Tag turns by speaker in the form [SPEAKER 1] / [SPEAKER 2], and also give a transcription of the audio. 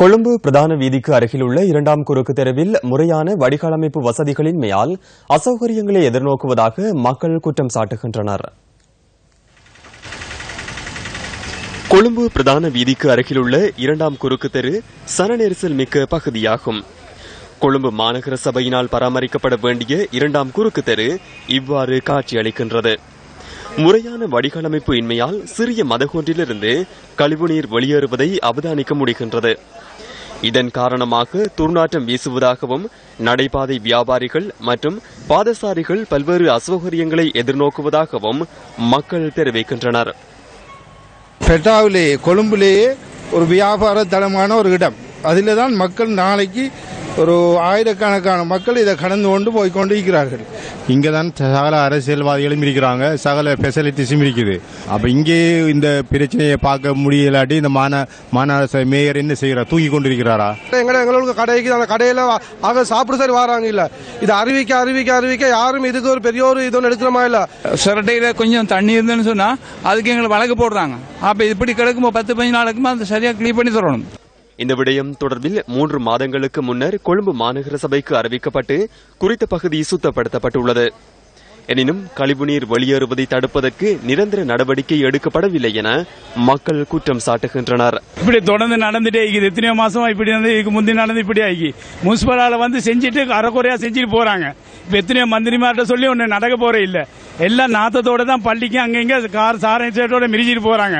[SPEAKER 1] கொழும்பு பிரதான வீதிக்கு அருகில் உள்ள இரண்டாம் குறுக்கு தெருவில் முறையான வடிகாலமைப்பு வசதிகளின்மையால் அசௌகரியங்களை எதிர்நோக்குவதாக மக்கள் குற்றம் சாட்டுகின்றனர். கொழும்பு பிரதான வீதிக்கு அருகிலுள்ள இரண்டாம் குறுக்கு தெரு சன நெரிசல் மிக்க பகுதியாகும். கொழும்பு மாநகர சபையினால் பராமரிக்கப்பட வேண்டிய இரண்டாம் குறுக்கு தெரு இவ்வாறு காட்சியளிக்கின்றது. முறையான வடிகாலமைப்பு இன்மையால் சிறிய மதகொன்றிலிருந்து கழிவுநீர் வெளியேறுவதை அவதானிக்க முடிகின்றது. இதன் காரணமாக துர்நாற்றம் வீசுவதாகவும் நடைபாதை வியாபாரிகள் மற்றும் பாதசாரிகள் பல்வேறு அசௌகரியங்களை எதிர்நோக்குவதாகவும் மக்கள் தெரிவிக்கின்றனர்.
[SPEAKER 2] பெட்டாவிலே கொழும்பிலேயே ஒரு வியாபார தளமான ஒரு இடம். அதில் தான் மக்கள் நாளைக்கு ஒரு ஆயிரக்கணக்கான மக்கள் இதை கடந்து கொண்டு போய்கொண்டு இருக்கிறார்கள்.
[SPEAKER 3] இங்கே தான் சகல அரசியல்வாதிகளும் இருக்கிறாங்க, சகல ஃபெசிலிட்டிஸும் இருக்குது. அப்போ இங்கே இந்த பிரச்சனையை பார்க்க முடியலாட்டி இந்த மாநகர மேயர் என்ன செய்கிறார்? தூங்கி கொண்டு இருக்கிறாரா?
[SPEAKER 4] எங்களுக்கு கடைக்கு அந்த கடையில் ஆக சாப்பிட சரி வராங்க. இல்லை இதை அறிவிக்க யாரும் இதுக்கு ஒரு பெரிய ஒரு இது எடுக்கிறமா இல்லை.
[SPEAKER 5] சிரட்டையில் கொஞ்சம் தண்ணி இருந்துன்னு சொன்னால் அதுக்கு எங்களுக்கு வழக்கு போடுறாங்க. அப்போ இப்படி கிடக்கும்போது 10-15 நாளுக்குமா அதை சரியாக கிளீன் பண்ணி தரணும்.
[SPEAKER 1] இந்த விடயம் தொடர்பில் 3 மாதங்களுக்கு முன்னர் கொழும்பு மாநகர சபைக்கு அறிவிக்கப்பட்டு குறித்த பகுதி சுத்தப்படுத்தப்பட்டுள்ளது. எனினும் கழிவுநீர் வெளியேறுவதை தடுப்பதற்கு நிரந்தர நடவடிக்கை எடுக்கப்படவில்லை என மக்கள் குற்றம் சாட்டுகின்றனர்.
[SPEAKER 5] இப்படி தொடர்ந்து நடந்துட்டே இருக்குது. எத்தனையோ மாசமா இப்படி வந்து முந்தி நடந்து இப்படி ஆகி முனிசிபலால வந்து செஞ்சுட்டு அரைக்குறையா செஞ்சுட்டு போறாங்க. இப்ப எத்தனையோ மந்திரிமார்ட்ட சொல்லி ஒன்னு நடக்க போற இல்ல. எல்லாம் நாத்தத்தோட தான் பள்ளிக்கு அங்க கார் சாரணத்தோட மிரிச்சிட்டு போறாங்க.